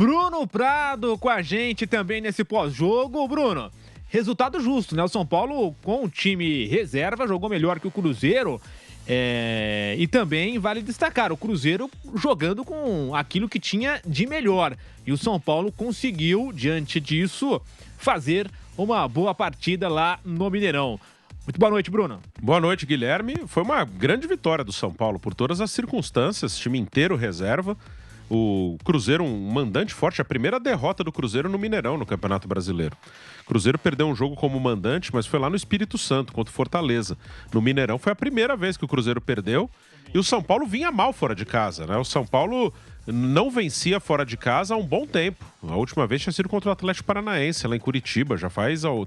Bruno Prado com a gente também nesse pós-jogo. Bruno, resultado justo, né? O São Paulo com o time reserva jogou melhor que o Cruzeiro. E também vale destacar, o Cruzeiro jogando com aquilo que tinha de melhor. E o São Paulo conseguiu, diante disso, fazer uma boa partida lá no Mineirão. Muito boa noite, Bruno. Boa noite, Guilherme. Foi uma grande vitória do São Paulo por todas as circunstâncias, time inteiro reserva. O Cruzeiro, um mandante forte, a primeira derrota do Cruzeiro no Mineirão, no Campeonato Brasileiro. O Cruzeiro perdeu um jogo como mandante, mas foi lá no Espírito Santo, contra o Fortaleza. No Mineirão foi a primeira vez que o Cruzeiro perdeu e o São Paulo vinha mal fora de casa, né? O São Paulo não vencia fora de casa há um bom tempo. A última vez tinha sido contra o Atlético Paranaense, lá em Curitiba,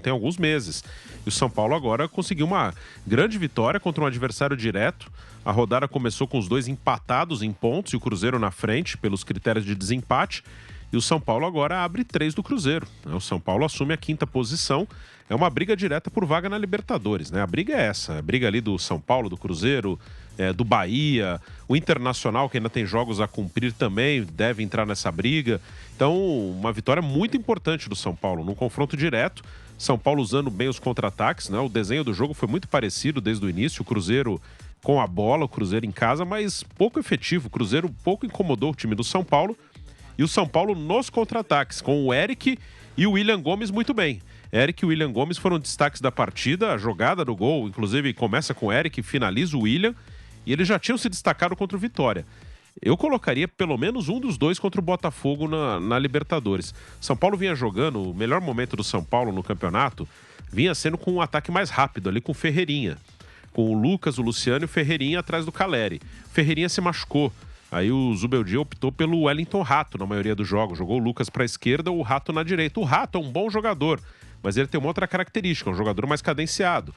tem alguns meses. E o São Paulo agora conseguiu uma grande vitória contra um adversário direto. A rodada começou com os dois empatados em pontos e o Cruzeiro na frente, pelos critérios de desempate. E o São Paulo agora abre 3 do Cruzeiro. O São Paulo assume a 5ª posição. É uma briga direta por vaga na Libertadores, né? A briga é essa, a briga ali do São Paulo, do Cruzeiro, do Bahia, o Internacional, que ainda tem jogos a cumprir também, deve entrar nessa briga. Então, uma vitória muito importante do São Paulo, num confronto direto. São Paulo usando bem os contra-ataques, né? O desenho do jogo foi muito parecido desde o início, o Cruzeiro com a bola, o Cruzeiro em casa, mas pouco efetivo. O Cruzeiro pouco incomodou o time do São Paulo. E o São Paulo nos contra-ataques, com o Eric e o William Gomes muito bem. Eric e o William Gomes foram destaques da partida, a jogada do gol, inclusive começa com o Eric, finaliza o William, e eles já tinham se destacado contra o Vitória. Eu colocaria pelo menos um dos dois contra o Botafogo na Libertadores. São Paulo vinha jogando, o melhor momento do São Paulo no campeonato, vinha sendo com um ataque mais rápido, ali com o Ferreirinha. Com o Lucas, o Luciano e o Ferreirinha atrás do Caleri. Ferreirinha se machucou. Aí o Zubeldia optou pelo Wellington Rato na maioria dos jogos. Jogou o Lucas para a esquerda, o Rato na direita. O Rato é um bom jogador, mas ele tem uma outra característica, um jogador mais cadenciado.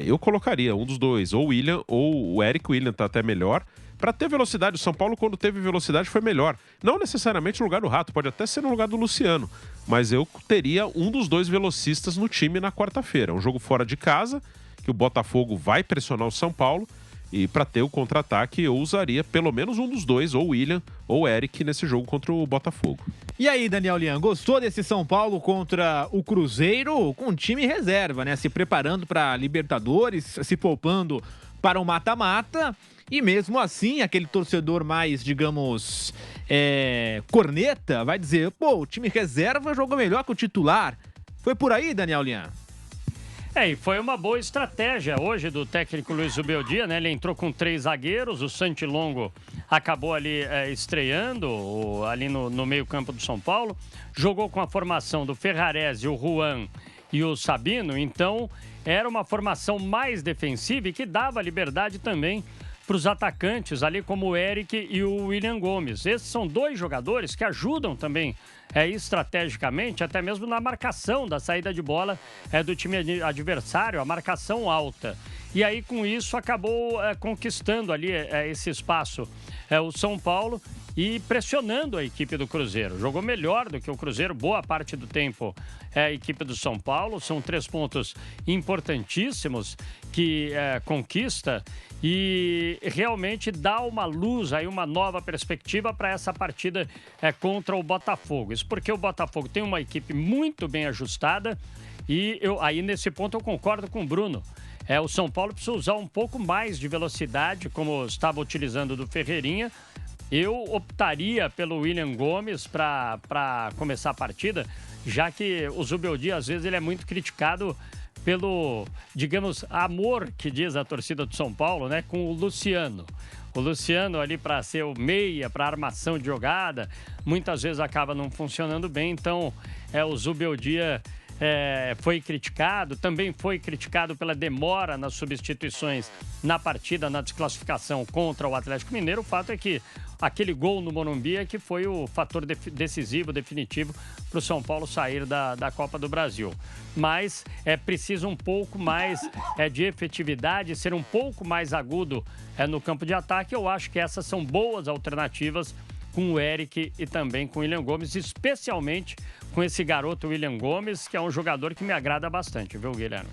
Eu colocaria um dos dois, ou o William ou o Eric. O William tá até melhor. Para ter velocidade, o São Paulo, quando teve velocidade, foi melhor. Não necessariamente no lugar do Rato, pode até ser no lugar do Luciano. Mas eu teria um dos dois velocistas no time na quarta-feira. Um jogo fora de casa, que o Botafogo vai pressionar o São Paulo. E para ter o contra-ataque, eu usaria pelo menos um dos dois, ou o William ou o Eric, nesse jogo contra o Botafogo. E aí, Daniel Lian, gostou desse São Paulo contra o Cruzeiro com time reserva, né? Se preparando para Libertadores, se poupando para o mata-mata. E mesmo assim, aquele torcedor mais, digamos, corneta, vai dizer, pô, o time reserva jogou melhor que o titular. Foi por aí, Daniel Lian? E foi uma boa estratégia hoje do técnico Luiz Zubeldia, né? Ele entrou com 3 zagueiros, o Santilongo acabou ali estreando ali no meio-campo do São Paulo, jogou com a formação do Ferrarese, o Juan e o Sabino, então era uma formação mais defensiva e que dava liberdade também para os atacantes ali como o Eric e o William Gomes. Esses são 2 jogadores que ajudam também estrategicamente, até mesmo na marcação da saída de bola do time adversário, a marcação alta. E aí, com isso, acabou conquistando ali esse espaço o São Paulo e pressionando a equipe do Cruzeiro. Jogou melhor do que o Cruzeiro, boa parte do tempo a equipe do São Paulo. São 3 pontos importantíssimos que conquista e realmente dá uma luz, aí uma nova perspectiva para essa partida contra o Botafogo. Isso porque o Botafogo tem uma equipe muito bem ajustada e aí nesse ponto eu concordo com o Bruno. O São Paulo precisa usar um pouco mais de velocidade, como estava utilizando do Ferreirinha. Eu optaria pelo William Gomes para começar a partida, já que o Zubeldia, às vezes, ele é muito criticado pelo, digamos, amor que diz a torcida do São Paulo, né, com o Luciano. O Luciano ali para ser o meia, para armação de jogada, muitas vezes acaba não funcionando bem, então o Zubeldia foi criticado, também foi criticado pela demora nas substituições na partida, na desclassificação contra o Atlético Mineiro. O fato é que aquele gol no Morumbi é que foi o fator decisivo, definitivo para o São Paulo sair da Copa do Brasil. Mas é preciso um pouco mais de efetividade, ser um pouco mais agudo no campo de ataque. Eu acho que essas são boas alternativas com o Eric e também com o William Gomes, especialmente com esse garoto William Gomes, que é um jogador que me agrada bastante, viu, Guilherme?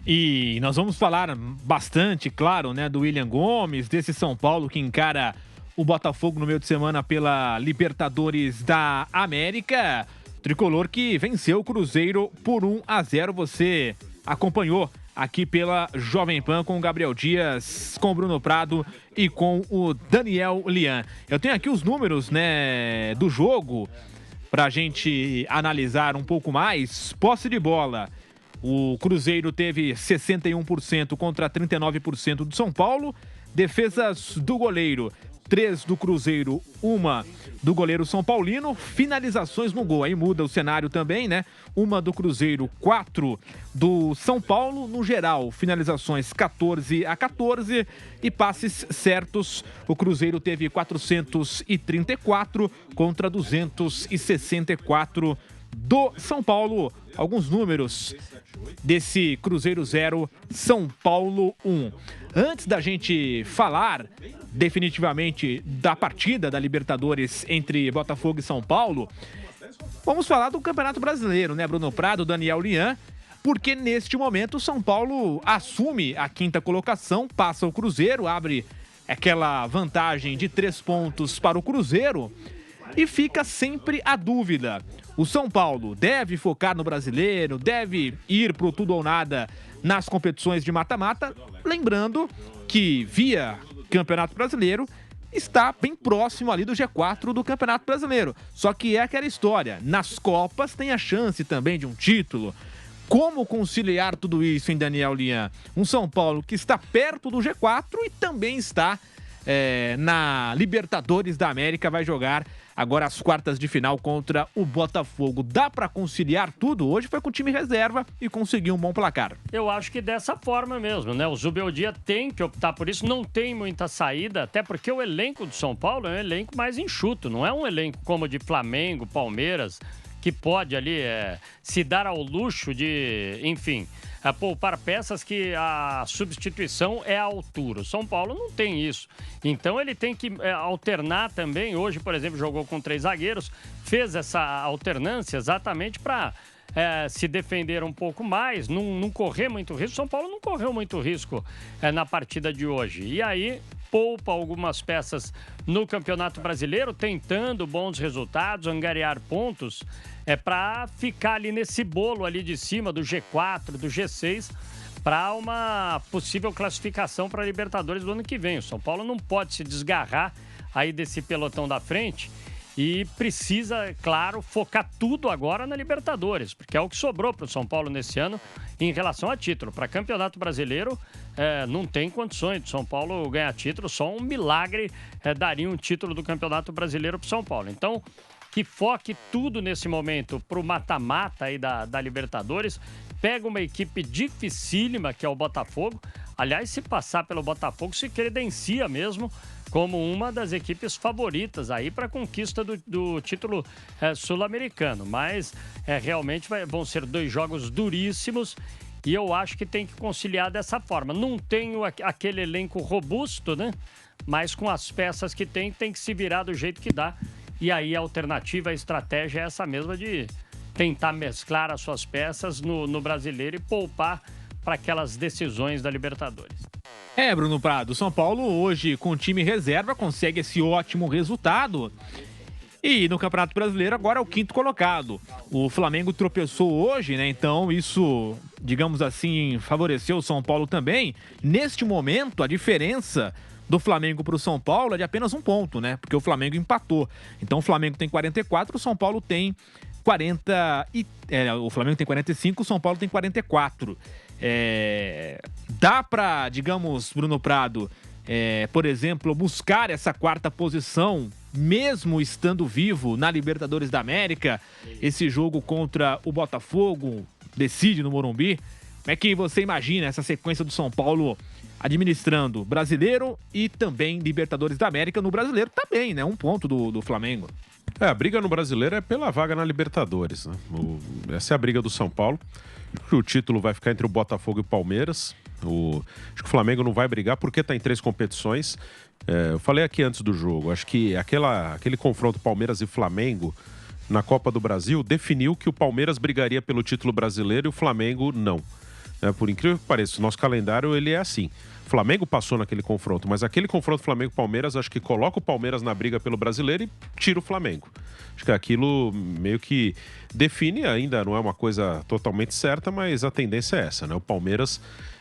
E nós vamos falar bastante, claro, né, do William Gomes, desse São Paulo que encara o Botafogo no meio de semana pela Libertadores da América. Tricolor que venceu o Cruzeiro por 1-0. Você acompanhou aqui pela Jovem Pan com o Gabriel Dias, com o Bruno Prado e com o Daniel Lian. Eu tenho aqui os números, né, do jogo pra gente analisar um pouco mais. Posse de bola. O Cruzeiro teve 61% contra 39% do São Paulo. Defesas do goleiro, 3 do Cruzeiro, 1 do goleiro São Paulino. Finalizações no gol, aí muda o cenário também, né? 1 do Cruzeiro, 4 do São Paulo. No geral, finalizações 14-14 e passes certos. O Cruzeiro teve 434 contra 264 do São Paulo. Alguns números desse Cruzeiro 0, São Paulo 1. Antes da gente falar definitivamente da partida da Libertadores entre Botafogo e São Paulo, vamos falar do Campeonato Brasileiro, né, Bruno Prado, Daniel Lian, porque neste momento o São Paulo assume a 5ª colocação, passa o Cruzeiro, abre aquela vantagem de 3 pontos para o Cruzeiro e fica sempre a dúvida. O São Paulo deve focar no Brasileiro, deve ir pro tudo ou nada nas competições de mata-mata, lembrando que via Campeonato Brasileiro está bem próximo ali do G4 do Campeonato Brasileiro. Só que é aquela história, nas Copas tem a chance também de um título. Como conciliar tudo isso, hein, Daniel Lian? Um São Paulo que está perto do G4 e também está na Libertadores da América, vai jogar agora as quartas de final contra o Botafogo. Dá para conciliar tudo? Hoje foi com o time reserva e conseguiu um bom placar. Eu acho que dessa forma mesmo, né? O Zubeldia tem que optar por isso, não tem muita saída, até porque o elenco do São Paulo é um elenco mais enxuto, não é um elenco como o de Flamengo, Palmeiras, que pode ali se dar ao luxo de, enfim, poupar peças que a substituição é a altura. O São Paulo não tem isso. Então ele tem que alternar também. Hoje, por exemplo, jogou com 3 zagueiros, fez essa alternância exatamente para se defender um pouco mais, não correr muito risco. O São Paulo não correu muito risco na partida de hoje. E aí poupa algumas peças no Campeonato Brasileiro, tentando bons resultados, angariar pontos, para ficar ali nesse bolo ali de cima do G4, do G6, para uma possível classificação para a Libertadores do ano que vem. O São Paulo não pode se desgarrar aí desse pelotão da frente e precisa, claro, focar tudo agora na Libertadores, porque é o que sobrou para o São Paulo nesse ano em relação a título. Para Campeonato Brasileiro, não tem condições de São Paulo ganhar título, só um milagre daria um título do Campeonato Brasileiro para o São Paulo. Então, que foque tudo nesse momento para o mata-mata aí da Libertadores, pega uma equipe dificílima que é o Botafogo. Aliás, se passar pelo Botafogo, se credencia mesmo como uma das equipes favoritas aí para a conquista do título sul-americano. Mas realmente vão ser 2 jogos duríssimos e eu acho que tem que conciliar dessa forma. Não tem aquele elenco robusto, né? Mas com as peças que tem que se virar do jeito que dá. E aí a alternativa, a estratégia é essa mesma de tentar mesclar as suas peças no Brasileiro e poupar para aquelas decisões da Libertadores. Bruno Prado, São Paulo hoje com o time reserva consegue esse ótimo resultado. E no Campeonato Brasileiro agora é o 5º colocado. O Flamengo tropeçou hoje, né? Então isso, digamos assim, favoreceu o São Paulo também. Neste momento, a diferença do Flamengo para o São Paulo é de apenas 1 ponto, né? Porque o Flamengo empatou. Então o Flamengo tem 44, o São Paulo tem 40 o Flamengo tem 45, o São Paulo tem 44. Dá para, digamos, Bruno Prado, por exemplo, buscar essa 4ª posição, mesmo estando vivo na Libertadores da América. Esse jogo contra o Botafogo decide no Morumbi. Como é que você imagina essa sequência do São Paulo administrando Brasileiro e também Libertadores da América? No Brasileiro tá bem, né? 1 ponto do Flamengo. A briga no Brasileiro é pela vaga na Libertadores, né? Essa é a briga do São Paulo. O título vai ficar entre o Botafogo e o Palmeiras. Acho que o Flamengo não vai brigar porque está em 3 competições. Eu falei aqui antes do jogo, acho que aquele confronto Palmeiras e Flamengo na Copa do Brasil definiu que o Palmeiras brigaria pelo título brasileiro e o Flamengo não. Por incrível que pareça, o nosso calendário ele é assim. O Flamengo passou naquele confronto, mas aquele confronto Flamengo-Palmeiras, acho que coloca o Palmeiras na briga pelo Brasileiro e tira o Flamengo. Acho que aquilo meio que define, ainda não é uma coisa totalmente certa, mas a tendência é essa, né? O Palmeiras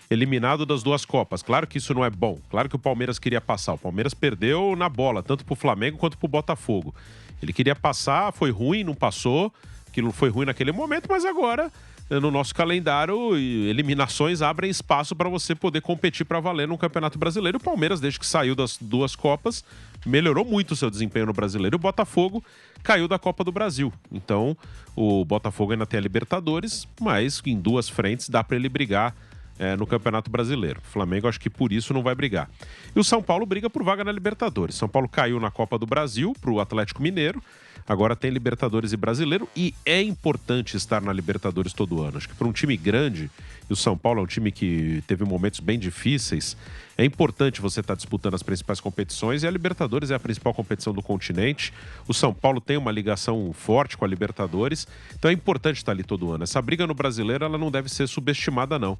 eliminado das duas Copas. Claro que isso não é bom, claro que o Palmeiras queria passar. O Palmeiras perdeu na bola, tanto pro Flamengo quanto pro Botafogo. Ele queria passar, foi ruim, não passou, aquilo foi ruim naquele momento, mas agora... No nosso calendário, eliminações abrem espaço para você poder competir para valer no Campeonato Brasileiro. O Palmeiras, desde que saiu das duas Copas, melhorou muito o seu desempenho no Brasileiro. O Botafogo caiu da Copa do Brasil. Então, o Botafogo ainda tem a Libertadores, mas em duas frentes dá para ele brigar no Campeonato Brasileiro. O Flamengo, acho que por isso não vai brigar. E o São Paulo briga por vaga na Libertadores. São Paulo caiu na Copa do Brasil para o Atlético Mineiro. Agora tem Libertadores e Brasileiro e é importante estar na Libertadores todo ano. Acho que para um time grande, e o São Paulo é um time que teve momentos bem difíceis, é importante você estar disputando as principais competições e a Libertadores é a principal competição do continente. O São Paulo tem uma ligação forte com a Libertadores, então é importante estar ali todo ano. Essa briga no Brasileiro ela não deve ser subestimada, não.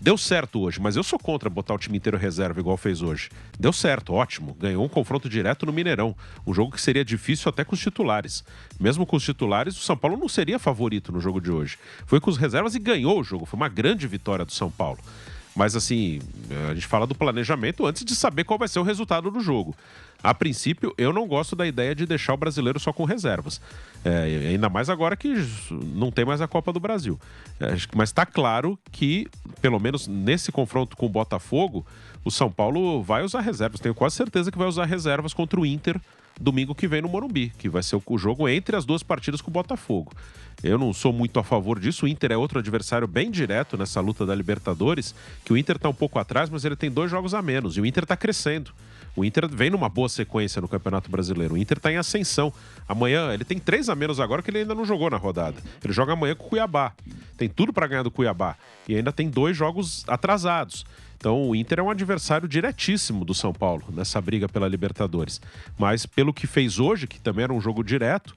Deu certo hoje, mas eu sou contra botar o time inteiro reserva igual fez hoje. Deu certo, ótimo. Ganhou um confronto direto no Mineirão. Um jogo que seria difícil até com os titulares. Mesmo com os titulares, o São Paulo não seria favorito no jogo de hoje. Foi com os reservas e ganhou o jogo. Foi uma grande vitória do São Paulo. Mas assim, a gente fala do planejamento antes de saber qual vai ser o resultado do jogo. A princípio, eu não gosto da ideia de deixar o brasileiro só com reservas. Ainda mais agora que não tem mais a Copa do Brasil. Mas está claro que, pelo menos nesse confronto com o Botafogo, o São Paulo vai usar reservas. Tenho quase certeza que vai usar reservas contra o Inter domingo que vem no Morumbi, que vai ser o jogo entre as duas partidas com o Botafogo. Eu não sou muito a favor disso. O Inter é outro adversário bem direto nessa luta da Libertadores, que o Inter está um pouco atrás, mas ele tem 2 jogos a menos e o Inter está crescendo. O Inter vem numa boa sequência no Campeonato Brasileiro. O Inter está em ascensão. Amanhã, ele tem 3 a menos agora que ele ainda não jogou na rodada. Ele joga amanhã com o Cuiabá. Tem tudo para ganhar do Cuiabá. E ainda tem 2 jogos atrasados. Então o Inter é um adversário diretíssimo do São Paulo nessa briga pela Libertadores. Mas pelo que fez hoje, que também era um jogo direto,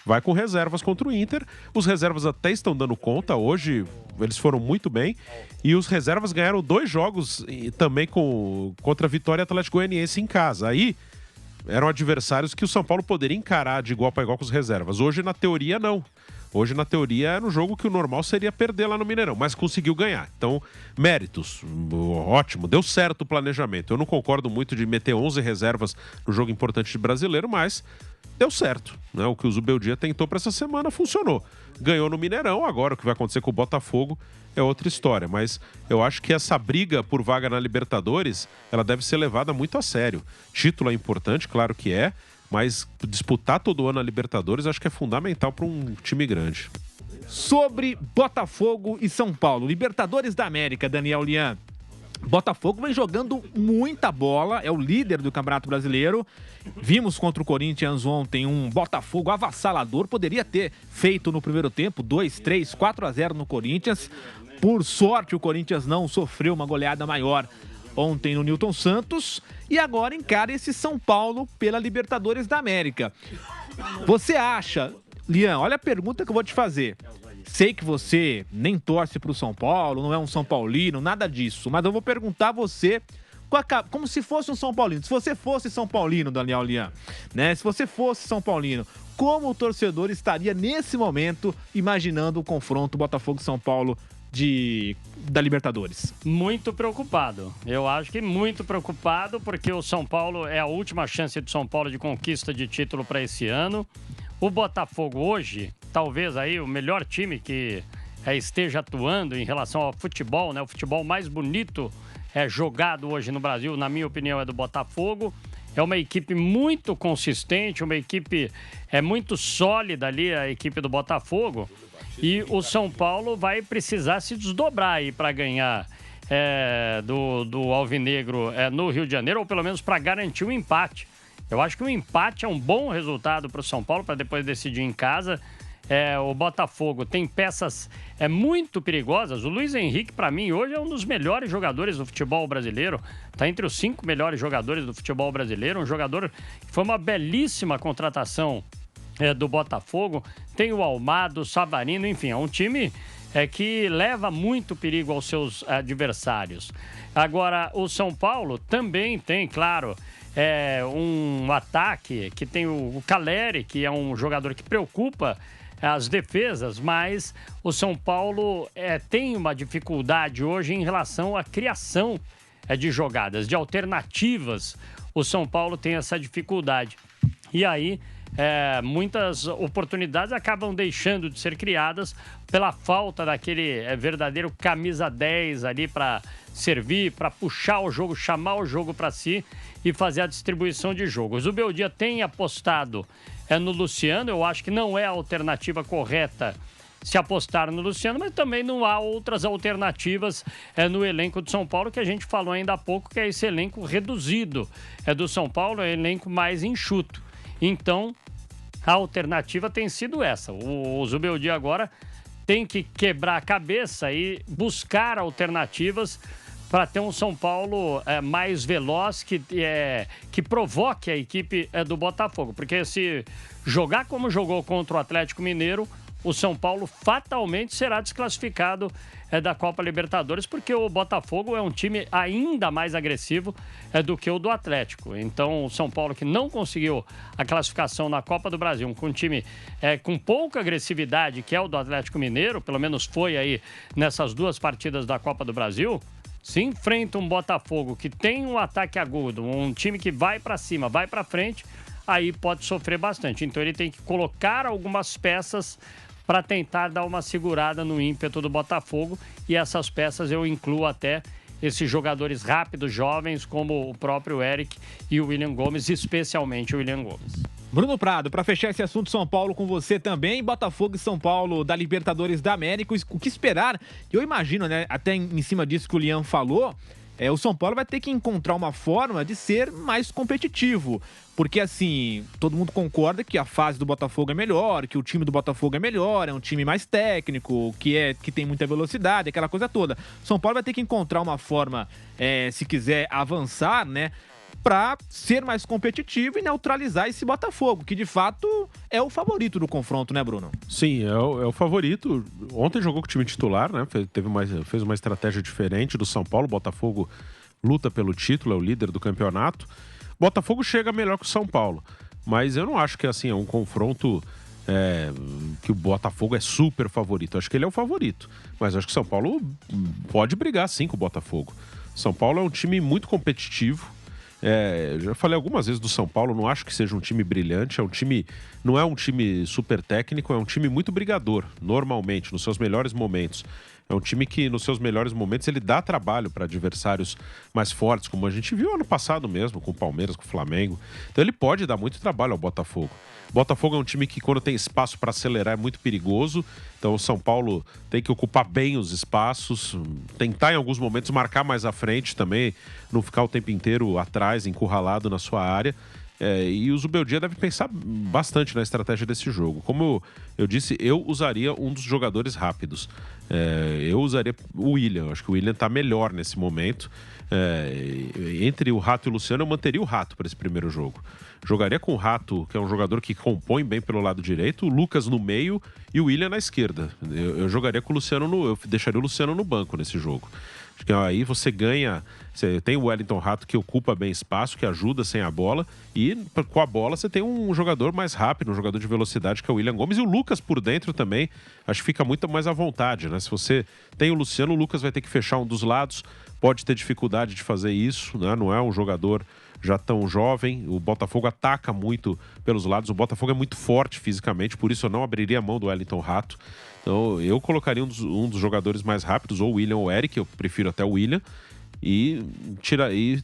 vai com reservas contra o Inter. Os reservas até estão dando conta. Hoje eles foram muito bem. E os reservas ganharam 2 jogos também contra a Vitória e Atlético Goianiense em casa. Aí eram adversários que o São Paulo poderia encarar de igual para igual com os reservas. Hoje, na teoria, não. Hoje, na teoria, era um jogo que o normal seria perder lá no Mineirão, mas conseguiu ganhar. Então, méritos. Ótimo, deu certo o planejamento. Eu não concordo muito de meter 11 reservas no jogo importante de brasileiro, mas deu certo, né? O que o Zubeldia tentou para essa semana funcionou. Ganhou no Mineirão, agora o que vai acontecer com o Botafogo é outra história. Mas eu acho que essa briga por vaga na Libertadores, ela deve ser levada muito a sério. Título é importante, claro que é, mas disputar todo ano a Libertadores acho que é fundamental para um time grande. Sobre Botafogo e São Paulo, Libertadores da América, Daniel Lian. Botafogo vem jogando muita bola, é o líder do Campeonato Brasileiro. Vimos contra o Corinthians ontem um Botafogo avassalador, poderia ter feito no primeiro tempo 2, 3, 4-0 no Corinthians. Por sorte, o Corinthians não sofreu uma goleada maior ontem no Newton Santos e agora encara esse São Paulo pela Libertadores da América. Você acha, Lian, olha a pergunta que eu vou te fazer. Sei que você nem torce para o São Paulo, não é um São Paulino, nada disso, mas eu vou perguntar a você como se fosse um São Paulino. Se você fosse São Paulino, Daniel Lian, né? Se você fosse São Paulino, como o torcedor estaria nesse momento imaginando o confronto Botafogo-São Paulo da Libertadores? Muito preocupado. Eu acho que muito preocupado, porque o São Paulo é a última chance do São Paulo de conquista de título para esse ano. O Botafogo hoje, talvez aí o melhor time que esteja atuando em relação ao futebol, né? O futebol mais bonito jogado hoje no Brasil, na minha opinião, é do Botafogo. É uma equipe muito consistente, uma equipe muito sólida ali, a equipe do Botafogo. E o São Paulo vai precisar se desdobrar aí para ganhar do Alvinegro no Rio de Janeiro, ou pelo menos para garantir um empate. Eu acho que o empate é um bom resultado para o São Paulo, para depois decidir em casa. O Botafogo tem peças muito perigosas. O Luiz Henrique, para mim, hoje é um dos melhores jogadores do futebol brasileiro. Está entre os 5 melhores jogadores do futebol brasileiro. Um jogador que foi uma belíssima contratação do Botafogo. Tem o Almada, o Savarino, enfim, é um time que leva muito perigo aos seus adversários. Agora, o São Paulo também tem, claro, um ataque que tem o Caleri, que é um jogador que preocupa as defesas, mas o São Paulo tem uma dificuldade hoje em relação à criação de jogadas, de alternativas. O São Paulo tem essa dificuldade. E aí, muitas oportunidades acabam deixando de ser criadas pela falta daquele verdadeiro camisa 10 ali para servir, para puxar o jogo, chamar o jogo para si e fazer a distribuição de jogos. O Beldia tem apostado no Luciano, eu acho que não é a alternativa correta se apostar no Luciano, mas também não há outras alternativas no elenco do São Paulo, que a gente falou ainda há pouco, que é esse elenco reduzido do São Paulo, é o elenco mais enxuto. Então, a alternativa tem sido essa. O Zubeldia agora tem que quebrar a cabeça e buscar alternativas para ter um São Paulo mais veloz, que provoque a equipe do Botafogo. Porque se jogar como jogou contra o Atlético Mineiro, o São Paulo fatalmente será desclassificado da Copa Libertadores, porque o Botafogo é um time ainda mais agressivo do que o do Atlético. Então, o São Paulo, que não conseguiu a classificação na Copa do Brasil, com um time com pouca agressividade, que é o do Atlético Mineiro, pelo menos foi aí nessas duas partidas da Copa do Brasil, se enfrenta um Botafogo que tem um ataque agudo, um time que vai para cima, vai para frente, aí pode sofrer bastante. Então, ele tem que colocar algumas peças para tentar dar uma segurada no ímpeto do Botafogo, e essas peças eu incluo até esses jogadores rápidos, jovens, como o próprio Eric e o William Gomes, especialmente o William Gomes. Bruno Prado, para fechar esse assunto São Paulo com você também, Botafogo e São Paulo da Libertadores da América, o que esperar? Eu imagino, né, até em cima disso que o Lian falou, o São Paulo vai ter que encontrar uma forma de ser mais competitivo. Porque, assim, todo mundo concorda que a fase do Botafogo é melhor, que o time do Botafogo é melhor, é um time mais técnico, que tem muita velocidade, aquela coisa toda. São Paulo vai ter que encontrar uma forma, se quiser avançar, né, para ser mais competitivo e neutralizar esse Botafogo, que de fato é o favorito do confronto, né, Bruno? Sim, é o favorito. Ontem jogou com o time titular, né? Fez uma estratégia diferente do São Paulo. O Botafogo luta pelo título, é o líder do campeonato. Botafogo chega melhor que o São Paulo, mas eu não acho que assim, é um confronto que o Botafogo é super favorito. Eu acho que ele é o favorito, mas eu acho que o São Paulo pode brigar sim com o Botafogo. São Paulo é um time muito competitivo. Já falei algumas vezes do São Paulo, não acho que seja um time brilhante, não é um time super técnico, é um time muito brigador, normalmente, nos seus melhores momentos. É um time que, nos seus melhores momentos, ele dá trabalho para adversários mais fortes, como a gente viu ano passado mesmo, com o Palmeiras, com o Flamengo. Então ele pode dar muito trabalho ao Botafogo. O Botafogo é um time que, quando tem espaço para acelerar, é muito perigoso. Então o São Paulo tem que ocupar bem os espaços, tentar em alguns momentos marcar mais à frente também, não ficar o tempo inteiro atrás, encurralado na sua área. E o Zubeldia deve pensar bastante na estratégia desse jogo. Como eu disse, eu usaria um dos jogadores rápidos. Eu usaria o William. Acho que o William está melhor nesse momento. Entre o Rato e o Luciano, eu manteria o Rato para esse primeiro jogo. Jogaria com o Rato, que é um jogador que compõe bem pelo lado direito, o Lucas no meio e o William na esquerda. Eu jogaria com o Luciano, eu deixaria o Luciano no banco nesse jogo. Acho que aí você ganha. Você tem o Wellington Rato, que ocupa bem espaço, que ajuda sem a bola. E com a bola você tem um jogador mais rápido, um jogador de velocidade, que é o William Gomes. E o Lucas por dentro também, acho que fica muito mais à vontade, né? Se você tem o Luciano, o Lucas vai ter que fechar um dos lados. Pode ter dificuldade de fazer isso, né? Não é um jogador já tão jovem. O Botafogo ataca muito pelos lados. O Botafogo é muito forte fisicamente, por isso eu não abriria a mão do Wellington Rato. Então eu colocaria um dos jogadores mais rápidos, ou o William ou o Eric, eu prefiro até o William, e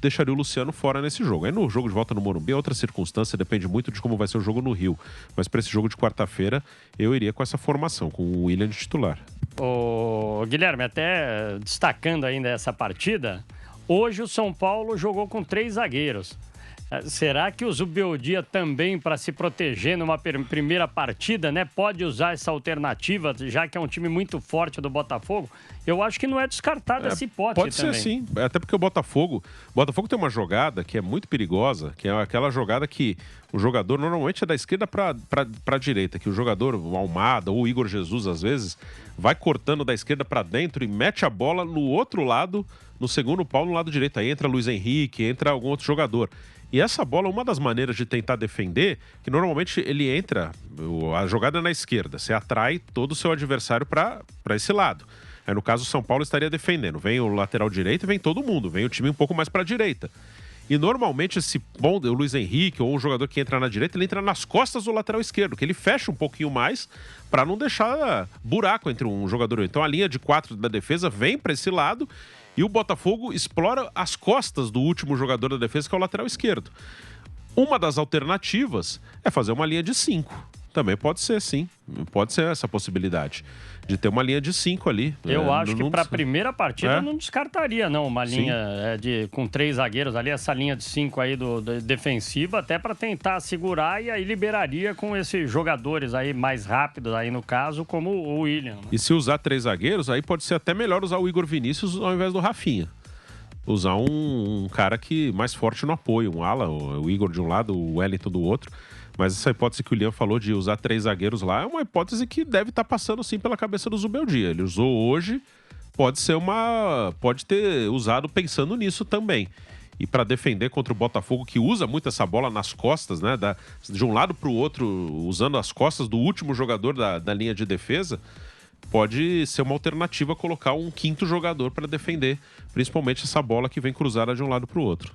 deixaria o Luciano fora nesse jogo. Aí no jogo de volta no Morumbi é outra circunstância, depende muito de como vai ser o jogo no Rio. Mas para esse jogo de quarta-feira, eu iria com essa formação, com o William de titular. Ô, Guilherme, até destacando ainda essa partida, hoje o São Paulo jogou com 3 zagueiros. Será que o Zubeldia também, para se proteger numa primeira partida, né, pode usar essa alternativa, já que é um time muito forte do Botafogo? Eu acho que não é descartada essa hipótese pode também. Pode ser sim, até porque o Botafogo tem uma jogada que é muito perigosa, que é aquela jogada que o jogador normalmente é da esquerda para a direita, que o jogador, o Almada ou o Igor Jesus, às vezes, vai cortando da esquerda para dentro e mete a bola no outro lado, no segundo pau, no lado direito. Aí entra Luiz Henrique, entra algum outro jogador. E essa bola, uma das maneiras de tentar defender, que normalmente ele entra, a jogada é na esquerda, você atrai todo o seu adversário para esse lado. Aí, no caso, o São Paulo estaria defendendo. Vem o lateral direito e vem todo mundo, vem o time um pouco mais para a direita. E normalmente o Luiz Henrique ou um jogador que entra na direita, ele entra nas costas do lateral esquerdo, que ele fecha um pouquinho mais para não deixar buraco entre um jogador. Então a linha de 4 da defesa vem para esse lado e o Botafogo explora as costas do último jogador da defesa, que é o lateral esquerdo. Uma das alternativas é fazer uma linha de 5. Também pode ser, sim. Pode ser essa possibilidade de ter uma linha de 5 ali. Eu acho que para a primeira partida não descartaria, não. Uma linha com 3 zagueiros ali, essa linha de 5 aí do defensiva, até para tentar segurar, e aí liberaria com esses jogadores aí mais rápidos, aí no caso, como o William. Né? E se usar 3 zagueiros, aí pode ser até melhor usar o Igor Vinícius ao invés do Rafinha. Usar um cara que mais forte no apoio, um ala, o Igor de um lado, o Wellington do outro. Mas essa hipótese que o Liam falou de usar 3 zagueiros lá é uma hipótese que deve estar passando sim pela cabeça do Zubeldia. Ele usou hoje, pode ter usado pensando nisso também. E para defender contra o Botafogo, que usa muito essa bola nas costas, né, de um lado para o outro, usando as costas do último jogador da linha de defesa, pode ser uma alternativa colocar um 5º jogador para defender, principalmente essa bola que vem cruzada de um lado para o outro.